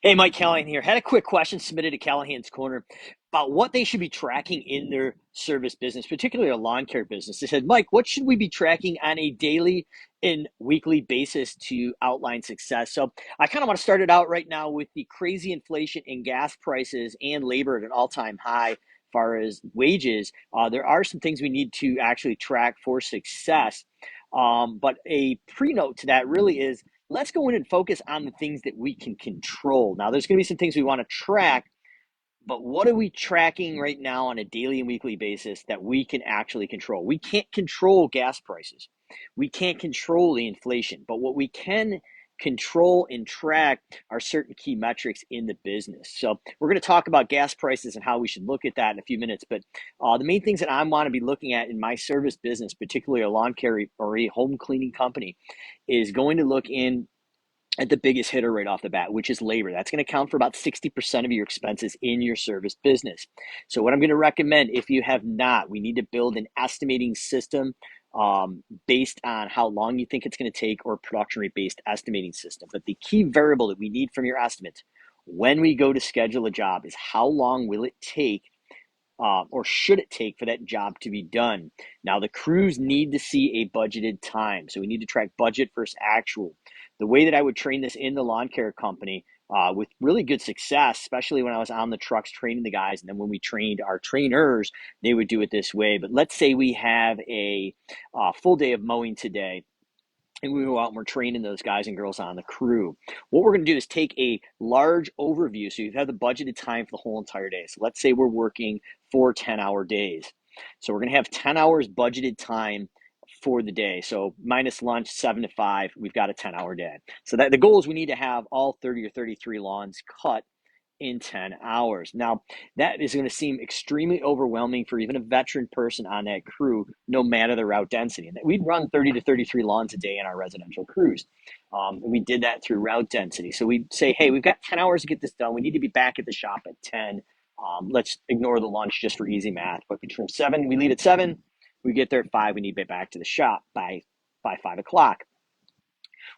Hey, Mike Callahan here. Had a quick question submitted to Callahan's Corner about what they should be tracking in their service business, particularly a lawn care business. They said, Mike, what should we be tracking on a daily and weekly basis to outline success? So I kind of want to start it out right now with the crazy inflation in gas prices and labor at an all-time high. As far as wages, there are some things we need to actually track for success. But a pre-note to that really is let's go in and focus on the things that we can control. Now, there's going to be some things we want to track, but what are we tracking right now on a daily and weekly basis that we can actually control? We can't control gas prices. We can't control the inflation, but what we can control and track are certain key metrics in the business. So we're going to talk about gas prices and how we should look at that in a few minutes. But the main things that I want to be looking at in my service business, particularly a lawn care or a home cleaning company, is going to look in at the biggest hitter right off the bat, which is labor. That's going to account for about 60% of your expenses in your service business. So, what I'm going to recommend, if you have not, we need to build an estimating system based on how long you think it's going to take, or production rate based estimating system. But the key variable that we need from your estimates when we go to schedule a job is how long will it take, or should it take, for that job to be done. Now, the crews need to see a budgeted time. So we need to track budget versus actual. The way that I would train this in the lawn care company with really good success, especially when I was on the trucks training the guys, and then when we trained our trainers, they would do it this way. But let's say we have a full day of mowing today, and we go out and we're training those guys and girls on the crew. What we're going to do is take a large overview. So you have the budgeted time for the whole entire day. So let's say we're working 4 10-hour days. So we're going to have 10 hours budgeted time for the day. So minus lunch, 7 to 5, we've got a 10-hour day. So that the goal is we need to have all 30 or 33 lawns cut in 10 hours. Now, that is going to seem extremely overwhelming for even a veteran person on that crew, no matter the route density. And we'd run 30 to 33 lawns a day in our residential crews. We did that through route density. So we'd say, hey, we've got 10 hours to get this done. We need to be back at the shop at 10. Let's ignore the lunch just for easy math. But between 7, we leave at 7. We get there at 5. We need to be back to the shop by 5 o'clock.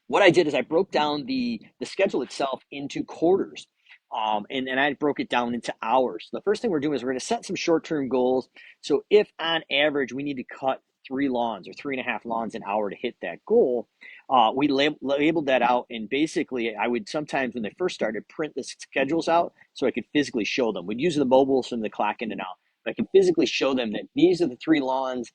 What I did is I broke down the schedule itself into quarters. And I broke it down into hours. The first thing we're doing is we're going to set some short-term goals. So if on average we need to cut 3 lawns or 3.5 lawns an hour to hit that goal, we labeled that out. And basically, I would sometimes, when they first started, print the schedules out so I could physically show them. We'd use the mobiles from the clock in and out. But I could physically show them that these are the 3 lawns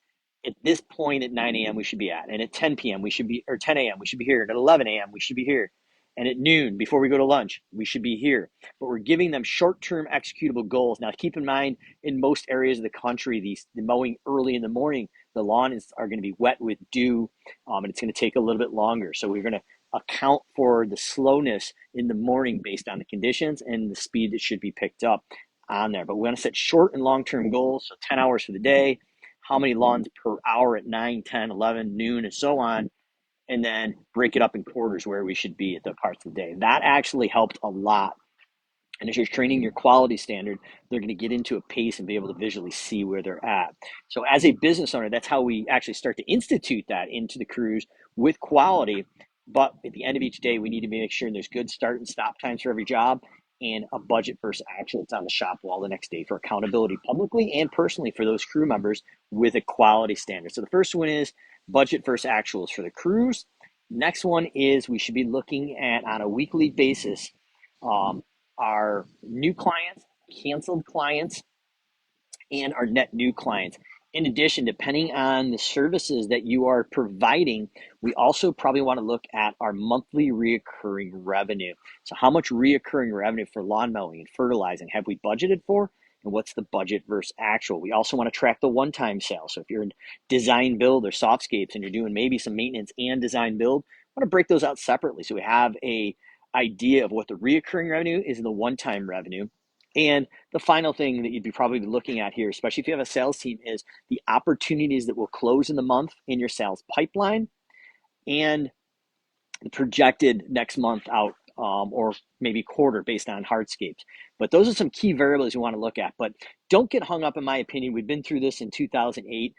at this point at 9 a.m. we should be at. And at 10 p.m. we should be, or 10 a.m. we should be here. And at 11 a.m. we should be here. And at noon, before we go to lunch, we should be here. But we're giving them short-term executable goals. Now, keep in mind, in most areas of the country, the mowing early in the morning, the lawns are going to be wet with dew, and it's going to take a little bit longer. So we're going to account for the slowness in the morning based on the conditions and the speed that should be picked up on there. But we want to set short and long-term goals, so 10 hours for the day, how many lawns per hour at 9, 10, 11, noon, and so on, and then break it up in quarters where we should be at the parts of the day. That actually helped a lot. And as you're training your quality standard, they're going to get into a pace and be able to visually see where they're at. So as a business owner, that's how we actually start to institute that into the crews with quality. But at the end of each day, we need to make sure there's good start and stop times for every job, and a budget versus actual that's on the shop wall the next day for accountability publicly and personally for those crew members with a quality standard. So the first one is budget versus actuals for the crews. Next one is we should be looking at, on a weekly basis, our new clients, canceled clients, and our net new clients. In addition, depending on the services that you are providing, we also probably want to look at our monthly reoccurring revenue. So how much reoccurring revenue for lawn mowing and fertilizing have we budgeted for? And what's the budget versus actual? We also want to track the one-time sales. So if you're in design build or softscapes and you're doing maybe some maintenance and design build, I want to break those out separately so we have a idea of what the reoccurring revenue is and the one-time revenue. And the final thing that you'd be probably looking at here, especially if you have a sales team, is the opportunities that will close in the month in your sales pipeline and the projected next month out, or maybe quarter based on hardscapes. But those are some key variables you want to look at. But don't get hung up, in my opinion. We've been through this in 2008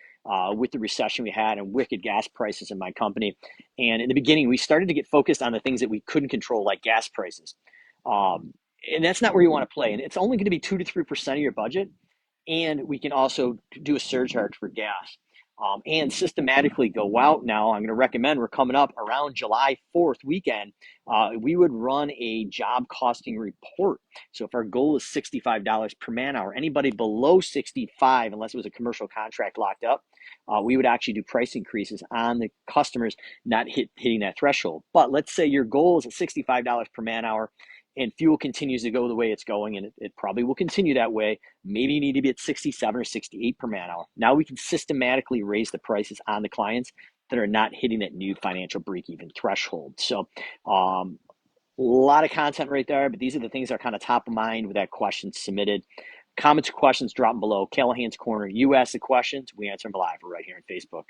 with the recession we had and wicked gas prices in my company. And in the beginning, we started to get focused on the things that we couldn't control, like gas prices. And that's not where you want to play. And it's only going to be 2 to 3% of your budget, and we can also do a surcharge for gas. And systematically go out now. I'm going to recommend, we're coming up around July 4th weekend. We would run a job costing report. So if our goal is $65 per man hour, anybody below 65, unless it was a commercial contract locked up, we would actually do price increases on the customers not hitting that threshold. But let's say your goal is at $65 per man hour, and fuel continues to go the way it's going, and it probably will continue that way. Maybe you need to be at 67 or 68 per man hour. Now we can systematically raise the prices on the clients that are not hitting that new financial break-even threshold. So a lot of content right there, but these are the things that are kind of top of mind with that question submitted. Comments or questions, drop them below. Callahan's Corner. You ask the questions, we answer them live right here on Facebook.